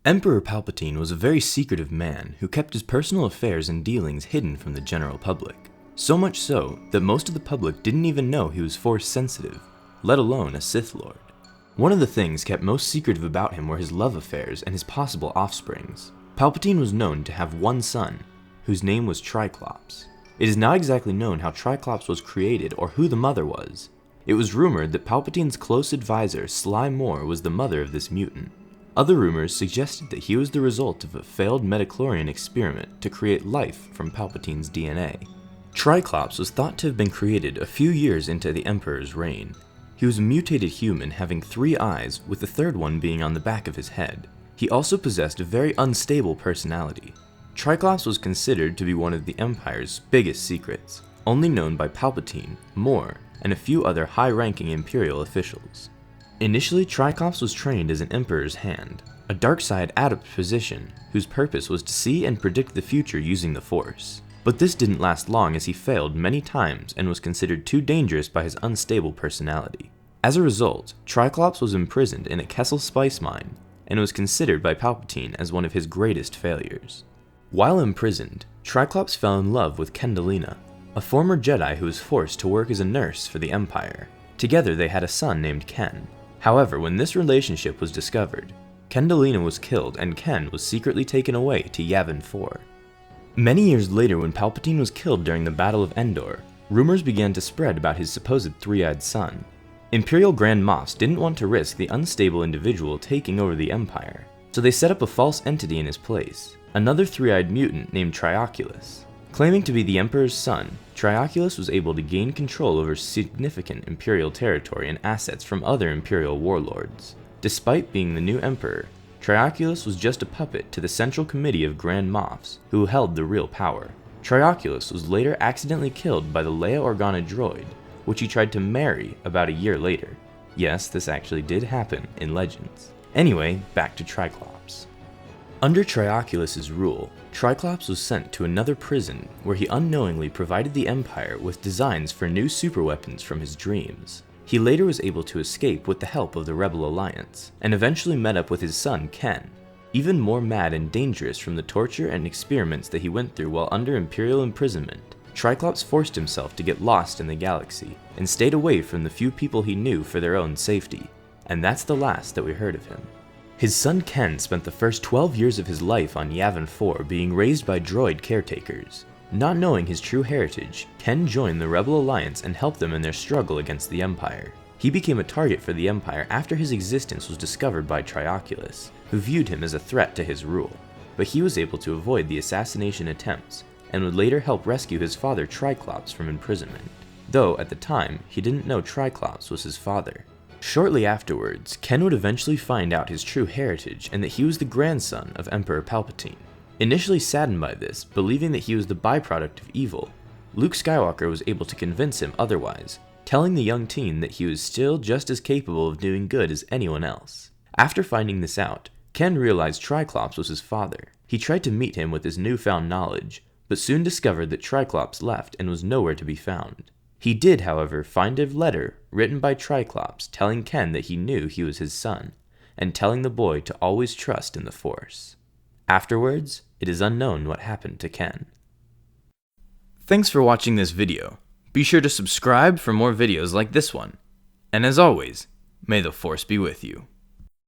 Emperor Palpatine was a very secretive man who kept his personal affairs and dealings hidden from the general public. So much so that most of the public didn't even know he was Force sensitive, let alone a Sith Lord. One of the things kept most secretive about him were his love affairs and his possible offsprings. Palpatine was known to have one son, whose name was Triclops. It is not exactly known how Triclops was created or who the mother was. It was rumored that Palpatine's close advisor, Sly Moore, was the mother of this mutant. Other rumors suggested that he was the result of a failed midichlorian experiment to create life from Palpatine's DNA. Triclops was thought to have been created a few years into the Emperor's reign. He was a mutated human having 3 eyes, with the third one being on the back of his head. He also possessed a very unstable personality. Triclops was considered to be one of the Empire's biggest secrets, only known by Palpatine, Moore, and a few other high-ranking Imperial officials. Initially, Triclops was trained as an Emperor's hand, a dark side adept position whose purpose was to see and predict the future using the Force. But this didn't last long as he failed many times and was considered too dangerous by his unstable personality. As a result, Triclops was imprisoned in a Kessel spice mine and was considered by Palpatine as one of his greatest failures. While imprisoned, Triclops fell in love with Kendalina, a former Jedi who was forced to work as a nurse for the Empire. Together they had a son named Ken. However, when this relationship was discovered, Kendalina was killed and Ken was secretly taken away to Yavin 4. Many years later, when Palpatine was killed during the Battle of Endor, rumors began to spread about his supposed 3-eyed son. Imperial Grand Moffs didn't want to risk the unstable individual taking over the Empire, so they set up a false entity in his place, another 3-eyed mutant named Trioculus. Claiming to be the Emperor's son, Trioculus was able to gain control over significant Imperial territory and assets from other Imperial warlords. Despite being the new Emperor, Trioculus was just a puppet to the Central Committee of Grand Moffs, who held the real power. Trioculus was later accidentally killed by the Leia Organa droid, which he tried to marry about a year later. Yes, this actually did happen in Legends. Anyway, back to Triclops. Under Trioculus's rule, Triclops was sent to another prison where he unknowingly provided the Empire with designs for new superweapons from his dreams. He later was able to escape with the help of the Rebel Alliance, and eventually met up with his son Ken. Even more mad and dangerous from the torture and experiments that he went through while under Imperial imprisonment, Triclops forced himself to get lost in the galaxy, and stayed away from the few people he knew for their own safety. And that's the last that we heard of him. His son Ken spent the first 12 years of his life on Yavin 4 being raised by droid caretakers. Not knowing his true heritage, Ken joined the Rebel Alliance and helped them in their struggle against the Empire. He became a target for the Empire after his existence was discovered by Trioculus, who viewed him as a threat to his rule. But he was able to avoid the assassination attempts, and would later help rescue his father Triclops from imprisonment, though at the time he didn't know Triclops was his father. Shortly afterwards, Ken would eventually find out his true heritage and that he was the grandson of Emperor Palpatine. Initially saddened by this, believing that he was the byproduct of evil, Luke Skywalker was able to convince him otherwise, telling the young teen that he was still just as capable of doing good as anyone else. After finding this out, Ken realized Triclops was his father. He tried to meet him with his newfound knowledge, but soon discovered that Triclops left and was nowhere to be found. He did, however, find a letter written by Triclops telling Ken that he knew he was his son, and telling the boy to always trust in the Force. Afterwards, it is unknown what happened to Ken. Thanks for watching this video. Be sure to subscribe for more videos like this one. And as always, may the Force be with you.